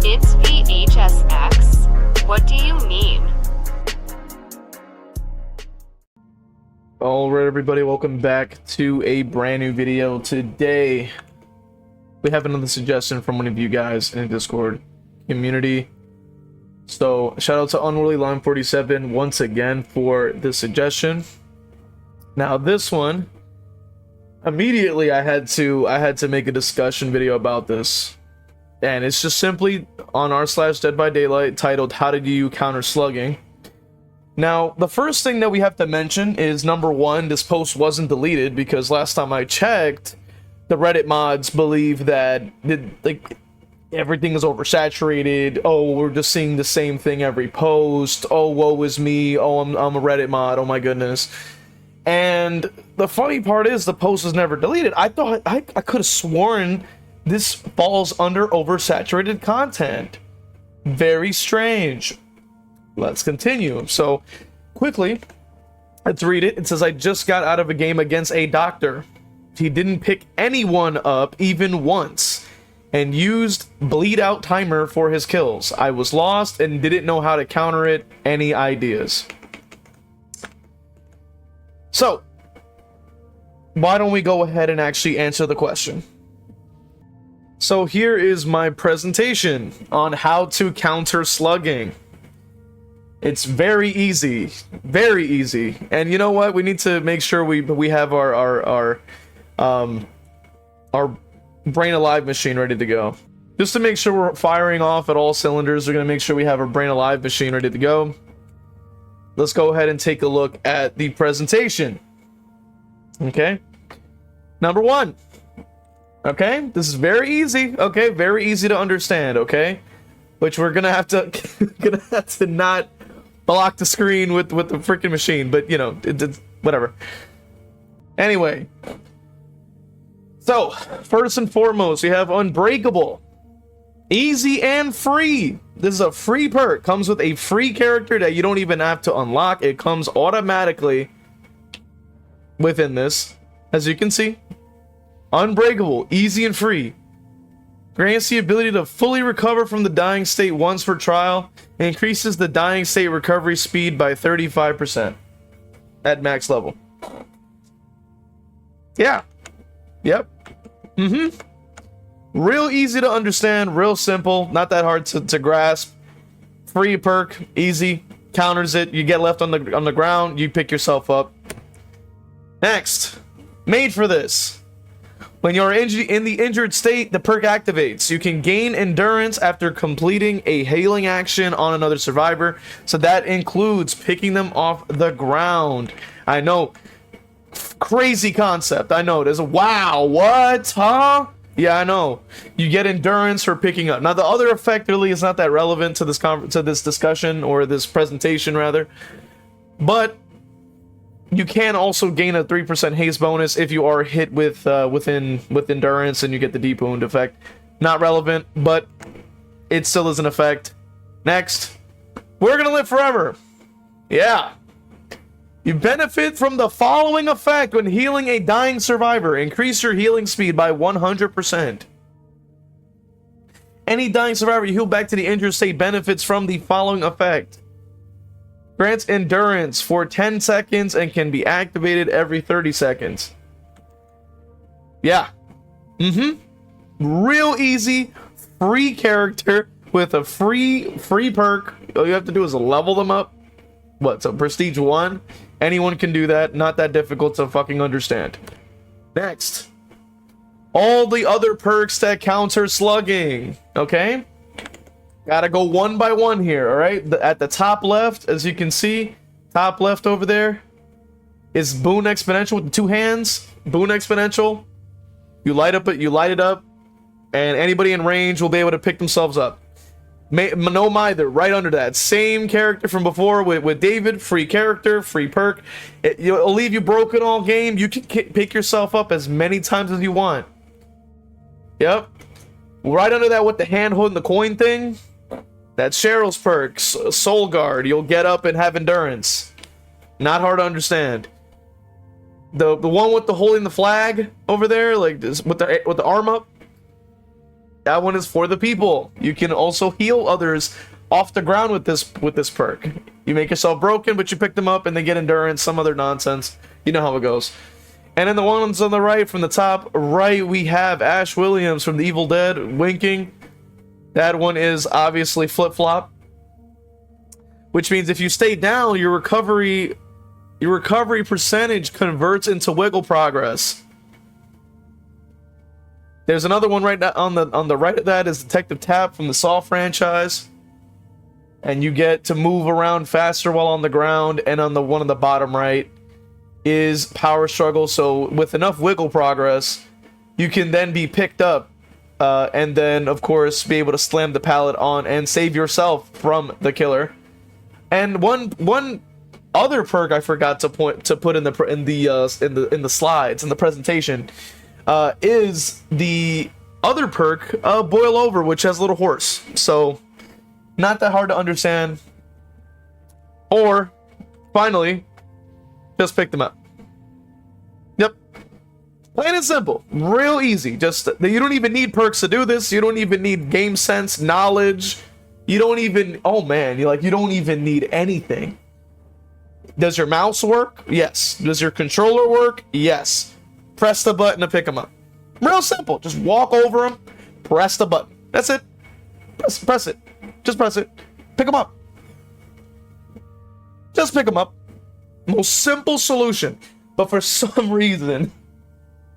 It's v.h.s.x. What do you mean? Alright everybody, welcome back to a brand new video. Today we have another suggestion from one of you guys in the Discord community. So shout out to Unruly Line 47 once again for this suggestion. Now this one, immediately I had to make a discussion video about this. And it's just simply on r/deadbydaylight titled "How Did You Counter Slugging?" Now, the first thing that we have to mention is, number one, this post wasn't deleted because last time I checked, the Reddit mods believe that everything is oversaturated. Oh, we're just seeing the same thing every post. Oh, woe is me. Oh, I'm a Reddit mod. Oh my goodness. And the funny part is the post was never deleted. I thought I could have sworn this falls under oversaturated content. Very strange. Let's continue. So, quickly, let's read it. It says, I just got out of a game against a doctor. He didn't pick anyone up even once and used bleed out timer for his kills. I was lost and didn't know how to counter it. Any ideas? So, why don't we go ahead and actually answer the question? So here is my presentation on how to counter slugging. It's very easy, and you know what? We need to make sure we have our brain alive machine ready to go. Just to make sure we're firing off at all cylinders, we're gonna make sure we have our brain alive machine ready to go. Let's go ahead and take a look at the presentation. Okay, number one. Okay, this is very easy. Okay, very easy to understand. Okay, which we're gonna have to not block the screen with the freaking machine, but you know, it's whatever. Anyway, so first and foremost, we have Unbreakable, easy and free. This is a free perk. Comes with a free character that you don't even have to unlock. It comes automatically within this, as you can see. Unbreakable, easy and free. Grants the ability to fully recover from the dying state once per trial. Increases the dying state recovery speed by 35% at max level. Yeah. Yep. Real easy to understand, real simple, not that hard to grasp. Free perk, easy, counters it. You get left on the ground, you pick yourself up. Next, made for this. When you're in the injured state, the perk activates. You can gain endurance after completing a healing action on another survivor. So that includes picking them off the ground. I know. Crazy concept. I know. There's a wow. What? Huh? Yeah, I know. You get endurance for picking up. Now, the other effect really is not that relevant to this discussion, or this presentation, rather. But you can also gain a 3% haste bonus if you are hit with endurance, and you get the deep wound effect. Not relevant, but it still is an effect. Next, we're gonna live forever. Yeah. You benefit from the following effect when healing a dying survivor. Increase your healing speed by 100%. Any dying survivor you heal back to the injured state benefits from the following effect. Grants endurance for 10 seconds and can be activated every 30 seconds. Yeah. Real easy, free character with a free perk. All you have to do is level them up. What, so prestige 1? Anyone can do that. Not that difficult to fucking understand. Next. All the other perks that counter slugging. Okay? Gotta go one by one here, alright? At the top left, as you can see, top left over there, is Boon Exponential with the 2 hands. Boon Exponential. You light it up, and anybody in range will be able to pick themselves up. No Mither, right under that. Same character from before with David. Free character, free perk. It'll leave you broken all game. You can pick yourself up as many times as you want. Yep. Right under that with the hand holding the coin thing. That's Cheryl's perk, Soul Guard. You'll get up and have endurance. Not hard to understand. The one with the holding the flag over there, like this, with the arm up. That one is for the people. You can also heal others off the ground with this perk. You make yourself broken, but you pick them up and they get endurance, some other nonsense. You know how it goes. And then the ones on the right, from the top right, we have Ash Williams from The Evil Dead winking. That one is obviously flip-flop, which means if you stay down, your recovery percentage converts into wiggle progress. There's another one right now on the right of that is Detective Tap from the Saw franchise, and you get to move around faster while on the ground. And on the one on the bottom right is Power Struggle. So with enough wiggle progress, you can then be picked up, and then of course be able to slam the pallet on and save yourself from the killer. And one other perk I forgot to put in the slides in the presentation is the other perk, Boil Over, which has a little horse. So not that hard to understand. Or finally, just pick them up. Yep, plain and simple, real easy. Just you don't even need perks to do this. You don't even need game sense, knowledge. You don't even, oh man, you don't even need anything. Does your mouse work? Yes. Does your controller work? Yes. Press the button to pick them up. Real simple. Just walk over them, press the button. That's it. Press it. Just press it. Pick them up. Just pick them up. Most simple solution. But for some reason,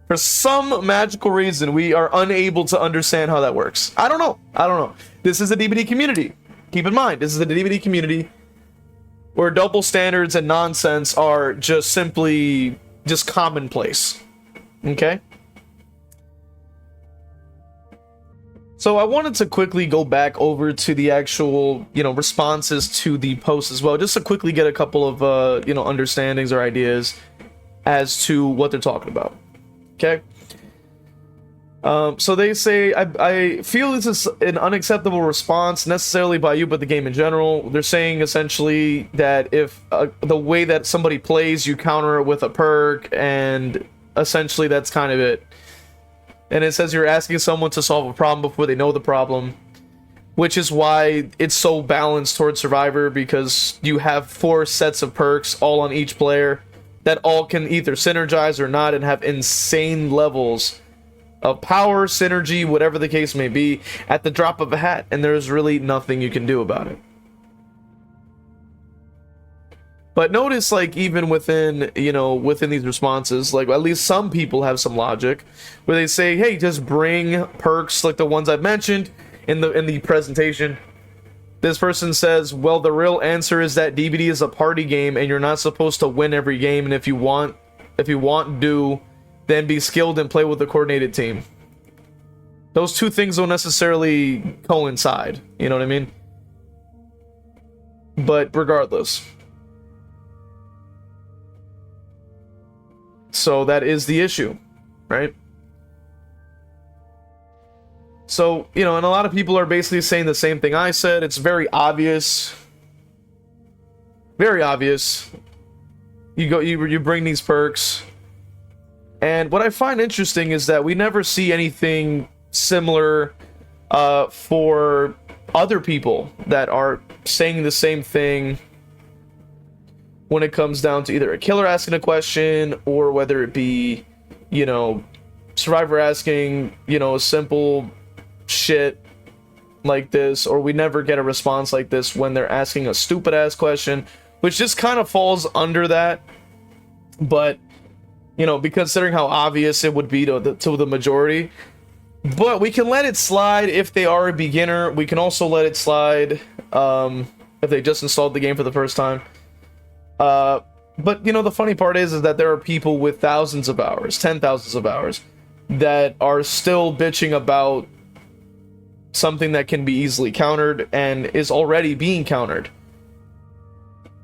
for some magical reason, we are unable to understand how that works. I don't know. This is a DBD community. Keep in mind, this is a DBD community where double standards and nonsense are just simply commonplace. Okay? So I wanted to quickly go back over to the actual, responses to the post as well, just to quickly get a couple of, understandings or ideas as to what they're talking about. Okay? So they say, I feel this is an unacceptable response necessarily by you, but the game in general. They're saying essentially that if the way that somebody plays, you counter it with a perk, and essentially that's kind of it. And it says you're asking someone to solve a problem before they know the problem, which is why it's so balanced towards Survivor, because you have 4 sets of perks all on each player that all can either synergize or not and have insane levels of power, synergy, whatever the case may be, at the drop of a hat, and there's really nothing you can do about it. But notice, even within these responses, at least some people have some logic, where they say, hey, just bring perks like the ones I've mentioned in the presentation. This person says, well, the real answer is that DBD is a party game, and you're not supposed to win every game, and if you want, then be skilled and play with a coordinated team. Those two things don't necessarily coincide, you know what I mean? But regardless. So that is the issue, right? So, and a lot of people are basically saying the same thing I said. It's very obvious. Very obvious. You bring these perks. And what I find interesting is that we never see anything similar for other people that are saying the same thing when it comes down to either a killer asking a question, or whether it be, Survivor asking, simple shit like this, or we never get a response like this when they're asking a stupid ass question, which just kind of falls under that. But, be considering how obvious it would be to the majority. But we can let it slide if they are a beginner. We can also let it slide if they just installed the game for the first time. But the funny part is that there are people with thousands of hours, 10,000s of hours, that are still bitching about something that can be easily countered and is already being countered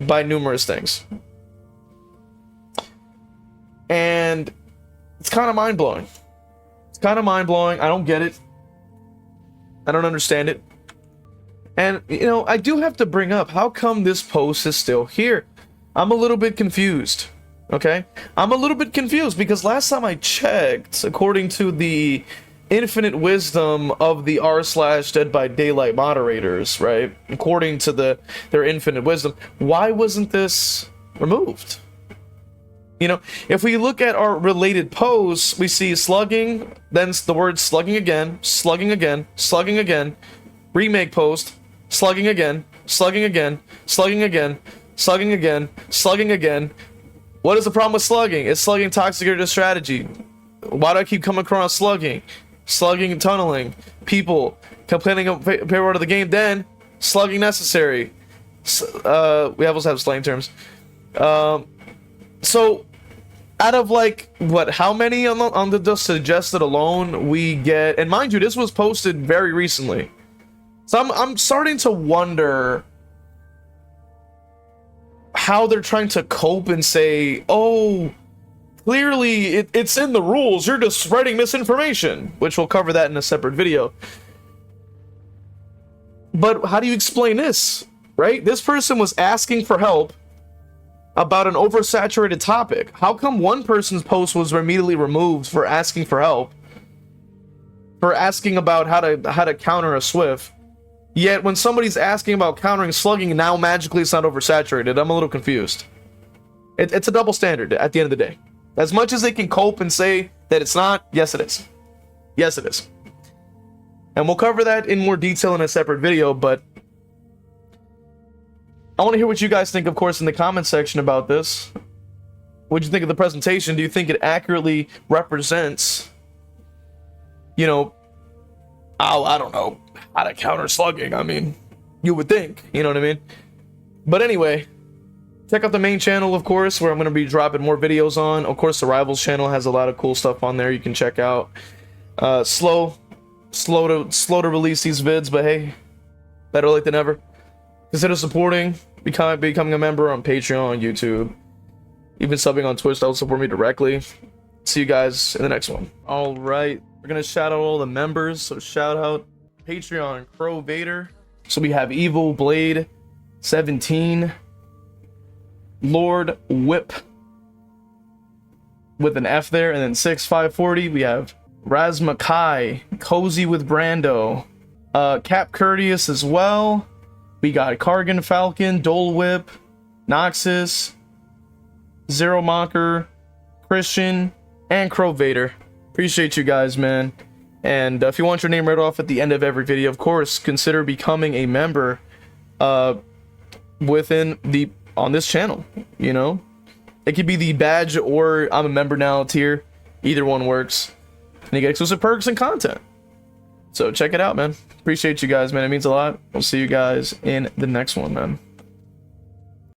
by numerous things. And it's kind of mind-blowing. I don't get it. I don't understand it. And, I do have to bring up, how come this post is still here? I'm a little bit confused, okay? I'm a little bit confused because last time I checked, according to the infinite wisdom of the r/deadbydaylight moderators, right? According to their infinite wisdom, why wasn't this removed? You know, if we look at our related posts, we see slugging, then the word slugging again, slugging again, slugging again, remake post, slugging again, slugging again, slugging again, slugging again, slugging again. What is the problem with slugging? It's slugging toxic or strategy. Why do I keep coming across slugging? Slugging and tunneling. People complaining of favorite word of the game, then slugging necessary. We also have slang terms. So out of like what, how many on the suggested alone we get, and mind you, this was posted very recently. So I'm starting to wonder how they're trying to cope and say, oh, clearly it's in the rules, you're just spreading misinformation, which we'll cover that in a separate video. But how do you explain this, right? This person was asking for help about an oversaturated topic. How come one person's post was immediately removed for asking for help, for asking about how to counter a Swift, yet when somebody's asking about countering slugging, now magically it's not oversaturated? I'm a little confused. It's a double standard at the end of the day. As much as they can cope and say that it's not, yes it is. Yes it is. And we'll cover that in more detail in a separate video, but I want to hear what you guys think, of course, in the comment section about this. What do you think of the presentation? Do you think it accurately represents, you know, I don't know, how to counter slugging? I mean, you would think, you know what I mean? But anyway, check out the main channel, of course, where I'm going to be dropping more videos on. Of course, the Rivals channel has a lot of cool stuff on there you can check out. Slow to release these vids, but hey, better late than never. Consider supporting, becoming a member on Patreon, YouTube, even subbing on Twitch. That will support me directly. See you guys in the next one. All right, we're gonna shout out all the members. So shout out Patreon, Crow Vader. So we have Evil Blade 17, Lord Whip with an F there, and then 6540. We have Razmakai, Cozy with Brando, Cap Courteous as well. We got Cargan Falcon, Dole Whip, Noxus, Zero Mocker, Christian, and Crow Vader. Appreciate you guys, man. And if you want your name read off at the end of every video, of course, consider becoming a member within on this channel. You know, it could be the badge or I'm a member now tier. Either one works, and you get exclusive perks and content. So check it out, man. Appreciate you guys, man. It means a lot. We'll see you guys in the next one, man.